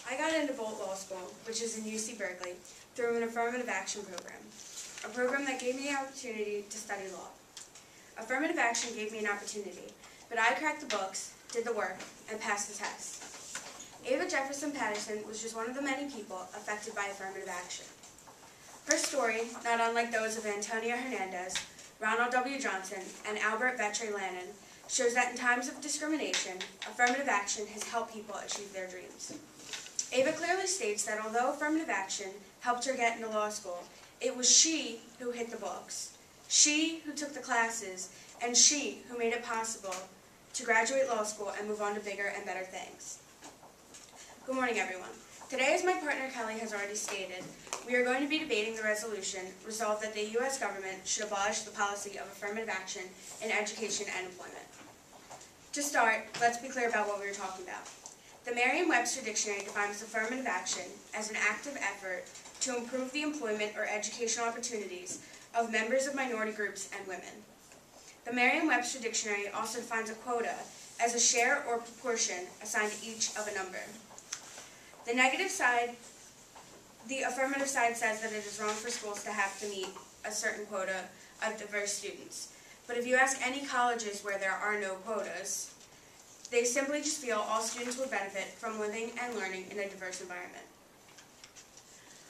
I got into Bolt Law School, which is in UC Berkeley, through an affirmative action program, a program that gave me the opportunity to study law. Affirmative action gave me an opportunity, but I cracked the books, did the work, and passed the test. Ava Jefferson Patterson was just one of the many people affected by affirmative action. Her story, not unlike those of Antonia Hernandez, Ronald W. Johnson, and Albert Vetre Lannon, shows that in times of discrimination, affirmative action has helped people achieve their dreams. Ava clearly states that although affirmative action helped her get into law school, it was she who hit the books, she who took the classes, and she who made it possible to graduate law school and move on to bigger and better things. Good morning, everyone. Today, as my partner Kelly has already stated, we are going to be debating the resolution resolved that the U.S. government should abolish the policy of affirmative action in education and employment. To start, let's be clear about what we are talking about. The Merriam-Webster Dictionary defines affirmative action as an active effort to improve the employment or educational opportunities of members of minority groups and women. The Merriam-Webster Dictionary also defines a quota as a share or proportion assigned to each of a number. The affirmative side says that it is wrong for schools to have to meet a certain quota of diverse students. But if you ask any colleges where there are no quotas, they simply just feel all students would benefit from living and learning in a diverse environment.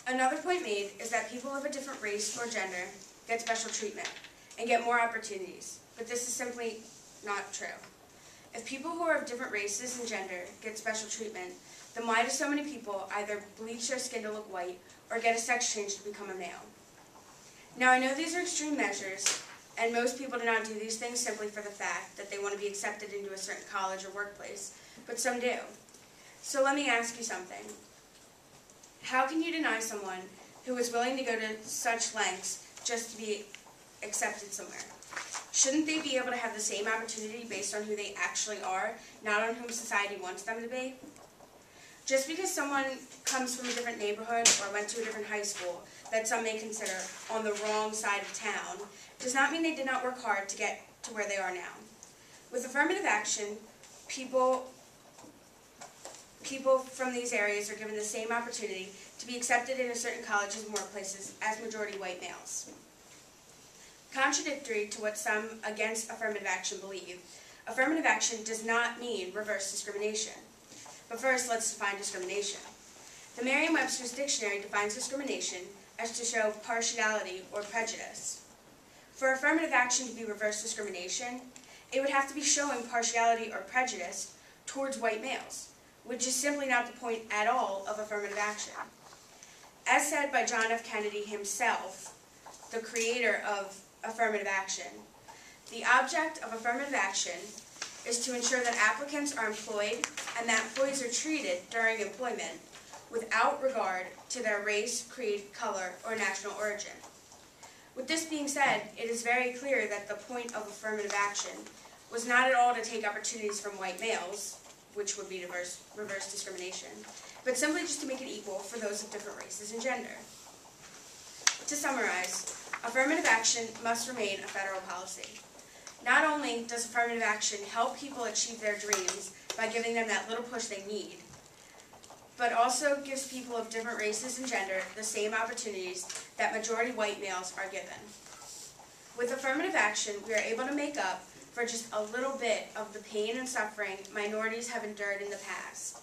Another point made is that people of a different race or gender get special treatment and get more opportunities, but this is simply not true. If people who are of different races and gender get special treatment, then why do so many people either bleach their skin to look white or get a sex change to become a male? Now, I know these are extreme measures, and most people do not do these things simply for the fact that they want to be accepted into a certain college or workplace, but some do. So let me ask you something. How can you deny someone who is willing to go to such lengths just to be accepted somewhere? Shouldn't they be able to have the same opportunity based on who they actually are, not on whom society wants them to be? Just because someone comes from a different neighborhood or went to a different high school that some may consider on the wrong side of town does not mean they did not work hard to get to where they are now. With affirmative action, people from these areas are given the same opportunity to be accepted into certain colleges and workplaces as majority white males. Contradictory to what some against affirmative action believe, affirmative action does not mean reverse discrimination. But first, let's define discrimination. The Merriam-Webster's Dictionary defines discrimination as to show partiality or prejudice. For affirmative action to be reverse discrimination, it would have to be showing partiality or prejudice towards white males, which is simply not the point at all of affirmative action. As said by John F. Kennedy himself, the creator of affirmative action, the object of affirmative action is to ensure that applicants are employed and that employees are treated during employment without regard to their race, creed, color, or national origin. With this being said, it is very clear that the point of affirmative action was not at all to take opportunities from white males, which would be reverse discrimination, but simply just to make it equal for those of different races and gender. To summarize, affirmative action must remain a federal policy. Not only does affirmative action help people achieve their dreams by giving them that little push they need, but also gives people of different races and gender the same opportunities that majority white males are given. With affirmative action, we are able to make up for just a little bit of the pain and suffering minorities have endured in the past.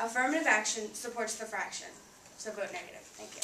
Affirmative action supports the fraction, so vote negative. Thank you.